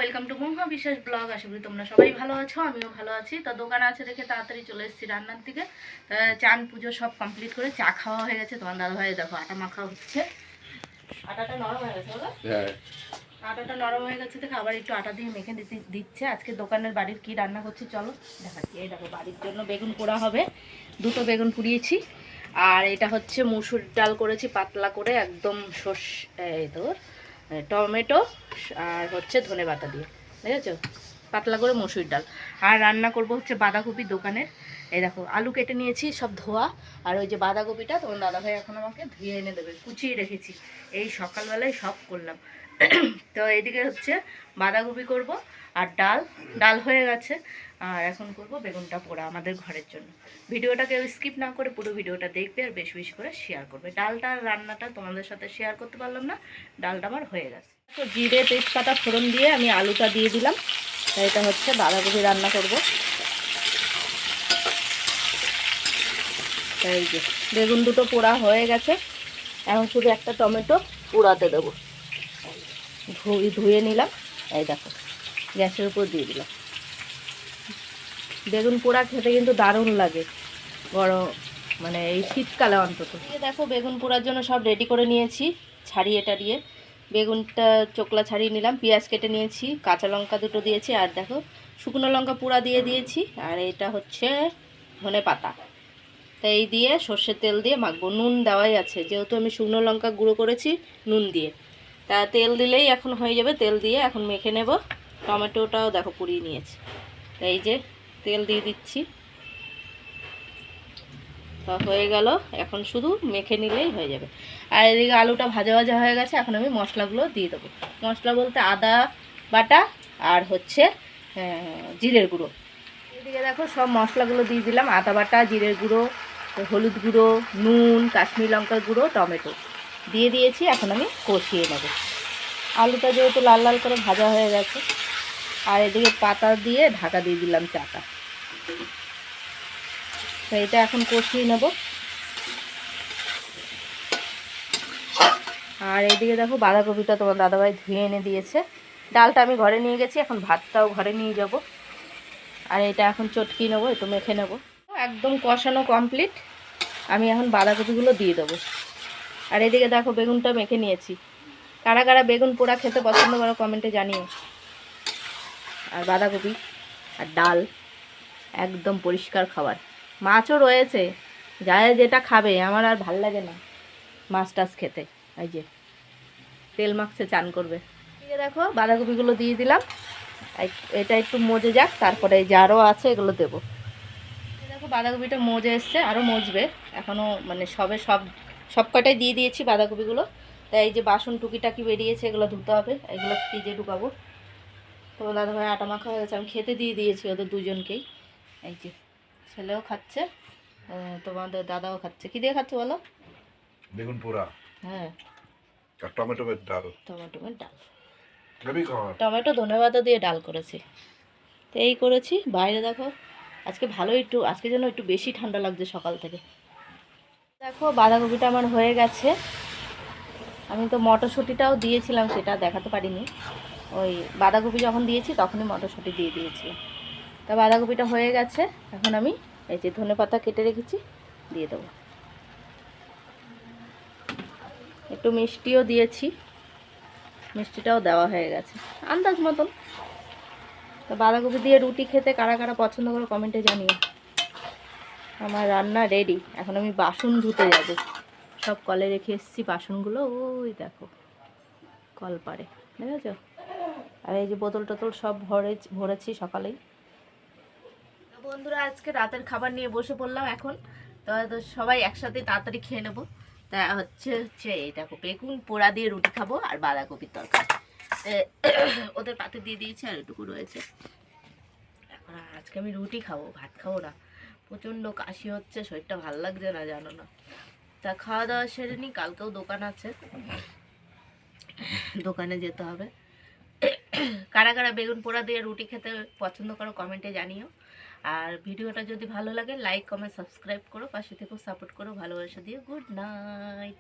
Welcome to মহা বিশ্বাস blog. আশা করি তোমরা সবাই ভালো আছো, আমিও ভালো আছি। তো দোকান আছে দেখে তাড়াতাড়ি চলে এসেছি রান্নার দিকে। চান পুজো সব কমপ্লিট করে চা খাওয়া হয়ে গেছে। তোমার দাদাভাই দেখো আটা মাখা হচ্ছে, আটাটা নরম হয়ে গেছে বলো। আটাটা নরম হয়ে গেছে দেখে আবার একটু আটা দিয়ে মেখে দিচ্ছে। আজকে দোকানের বাড়ির কি রান্না করছি চলো দেখাচ্ছি। এই দেখো বাড়ির জন্য বেগুন পোড়া হবে, দুটো বেগুন পুড়িয়েছি। আর এটা হচ্ছে মুসুর ডাল করেছি পাতলা করে একদম এই তোর টমেটো আর হচ্ছে ধনেপাতা দিয়ে, বুঝেছো, পাতলা করে মসুর ডাল। আর রান্না করব হচ্ছে বাঁধাকপি দোকানের। এই দেখো আলু কেটে নিয়েছি সব ধোয়া, আর ওই যে বাঁধাকপিটা তোমার দাদাভাই এখন আমাকে ধুয়ে এনে দেবে, কুচিয়ে রেখেছি। এই সকালবেলায় সব করলাম। তো এইদিকে হচ্ছে বাঁধাকপি করব আর ডাল ডাল হয়ে গেছে। আর এখন করব বেগুনটা পোড়া আমাদের ঘরের জন্য। ভিডিওটা কেউ স্কিপ না করে পুরো ভিডিওটা দেখবে আর বেশি বেশি করে শেয়ার করবে। ডালটা রান্নাটা তোমাদের সাথে শেয়ার করতে পারলাম না, ডালটা আমার হয়ে গেছে। তো জিরে তেজপাতা ফোড়ন দিয়ে আমি আলুটা দিয়ে দিলাম। এটা হচ্ছে বাঁধাকপি রান্না করব। এই যে বেগুন দুটো পোড়া হয়ে গেছে, এখন শুধু একটা টমেটো পোড়াতে দেবো। ধুয়ে নিলাম, এই দেখো গ্যাসের উপর দিয়ে দিলাম। বেগুন পোড়া খেতে কিন্তু দারুণ লাগে গরম, মানে এই শীতকালে অন্তত। দেখো বেগুন পোড়ার জন্য সব রেডি করে নিয়েছি, ছাড়িয়ে টাড়িয়ে বেগুনটা চোকলা ছাড়িয়ে নিলাম। পেঁয়াজ কেটে নিয়েছি, কাঁচা লঙ্কা দুটো দিয়েছি, আর দেখো শুকনো লঙ্কা পোড়া দিয়ে দিয়েছি। আর এটা হচ্ছে ধনে পাতা। তো এই দিয়ে সর্ষের তেল দিয়ে মাখবো। নুন দেওয়াই আছে, যেহেতু আমি শুকনো লঙ্কা গুঁড়ো করেছি নুন দিয়ে, তা তেল দিলেই এখন হয়ে যাবে। তেল দিয়ে এখন মেখে নেব। টমেটোটাও দেখো পুড়িয়ে নিয়েছি, এই যে তেল দিয়ে দিচ্ছি। তা হয়ে গেল, এখন শুধু মেখে নিলেই হয়ে যাবে। আর এদিকে আলুটা ভাজা ভাজা হয়ে গেছে, এখন আমি মশলাগুলো দিয়ে দেবো। মশলা বলতে আদা বাটা আর হচ্ছে জিরের গুঁড়ো। এদিকে দেখো সব মশলাগুলো দিয়ে দিলাম, আদা বাটা, জিরের গুঁড়ো, হলুদ গুঁড়ো, নুন, কাশ্মীরি লঙ্কার গুঁড়ো, টমেটো দিয়ে দিয়েছি। এখন আমি কষিয়ে নেব। আলুটা যেহেতু লাল লাল করে ভাজা হয়ে গেছে, আর এদিকে পাতা দিয়ে ঢাকা দিয়ে দিলাম চাটা। তো এটা এখন কষিয়ে নেব। আর এইদিকে দেখো বাঁধাকপিটা তোমার দাদাভাই ধুয়ে এনে দিয়েছে। ডালটা আমি ঘরে নিয়ে গেছি, এখন ভাতটাও ঘরে নিয়ে যাব। আর এটা এখন চটকি নেবো, একটু মেখে নেব। একদম কষানো কমপ্লিট, আমি এখন বাঁধাকপিগুলো দিয়ে দেবো। আর এদিকে দেখো বেগুনটা মেখে নিয়েছি। কারা কারা বেগুন পোড়া খেতে পছন্দ করো কমেন্টে জানিও। আর বাঁধাকপি আর ডাল একদম পরিষ্কার খাবার। মাছও রয়েছে, যায় যেটা খাবে, আমার আর ভাল লাগে না মাছ টাছ খেতে। এই যে তেল মাখছে, চান করবে। ঠিক দেখো বাঁধাকপিগুলো দিয়ে দিলাম, এটা একটু মজে যাক, তারপরে এই যে আরও আছে এগুলো দেবো। দেখো বাঁধাকপিটা মজে এসছে, আরও মজবে এখনও, মানে সব কটাই দিয়ে দিয়েছি বাঁধাকপিগুলো। তাই এই যে বাসন টুকিটাকি বেরিয়েছে, এগুলো ধুতে হবে, এগুলো ফ্রিজে ঢুকাবো। তো দাদাভাই আটা মাখা হয়ে গেছে, আমি খেতে দিয়ে দিয়েছি ওদের দুজনকেই। এই যে ছেলেও খাচ্ছে, তোমাদের দাদাও খাচ্ছে। কি দিয়ে খাচ্ছে বলো? বেগুন পোড়া, হ্যাঁ, আর টমেটোর ডাল। টমেটোর ডাল, টমেটো ধনেপাতা দিয়ে ডাল করেছি। তো এই করেছি। বাইরে দেখো আজকে ভালো, আজকে যেন একটু বেশি ঠান্ডা লাগছে সকাল থেকে। দেখো বাঁধাকপিটা আমার হয়ে গেছে। আমি তো মটরশুঁটিটাও দিয়েছিলাম, সেটা দেখাতে পারিনি। ওই বাঁধাকপি যখন দিয়েছি তখনই মটরশুঁটি দিয়ে দিয়েছি। তা বাঁধাকপিটা হয়ে গেছে, এখন আমি এই যে ধনেপাতা কেটে রেখেছি দিয়ে দেবো। একটু মিষ্টিও দিয়েছি, মিষ্টিটাও দেওয়া হয়ে গেছে আন্দাজ মতন। তো বাঁধাকপি দিয়ে রুটি খেতে কারা কারা পছন্দ করে কমেন্টে জানিও। আমার রান্না রেডি, এখন আমি বাসন ধুতে যাব। সব কলে রেখে এসেছি বাসনগুলো, ওই দেখো কল পাড়ে, দেখেছ। আর এই যে বোতল টোতল সব ভরেছি সকালেই। বন্ধুরা আজকে রাতের খাবার নিয়ে বসে পড়লাম এখন। তো সবাই একসাথে তাড়াতাড়ি খেয়ে নেবো। তা হচ্ছে এই দেখো বেগুন পোড়া দিয়ে রুটি খাবো আর বাঁধাকপির তরকারি ওদের পাতে দিয়ে দিয়েছি, আর এটুকু রয়েছে। এখন আজকে আমি রুটি খাবো, ভাত খাবো না। প্রচণ্ড কাশি হচ্ছে, শরীরটা ভালো লাগছে না, জানো না। তা খাওয়া দাওয়া সেরে নি, কালকেও দোকান আছে, দোকানে যেতে হবে। কারা কারা বেগুন পোড়া দিয়ে রুটি খেতে পছন্দ করো কমেন্টে জানিও। আর ভিডিওটা যদি ভালো লাগে লাইক কমেন্ট সাবস্ক্রাইব করো, পাশে থেকেও সাপোর্ট করো ভালোবাসা দিয়ে। Good night.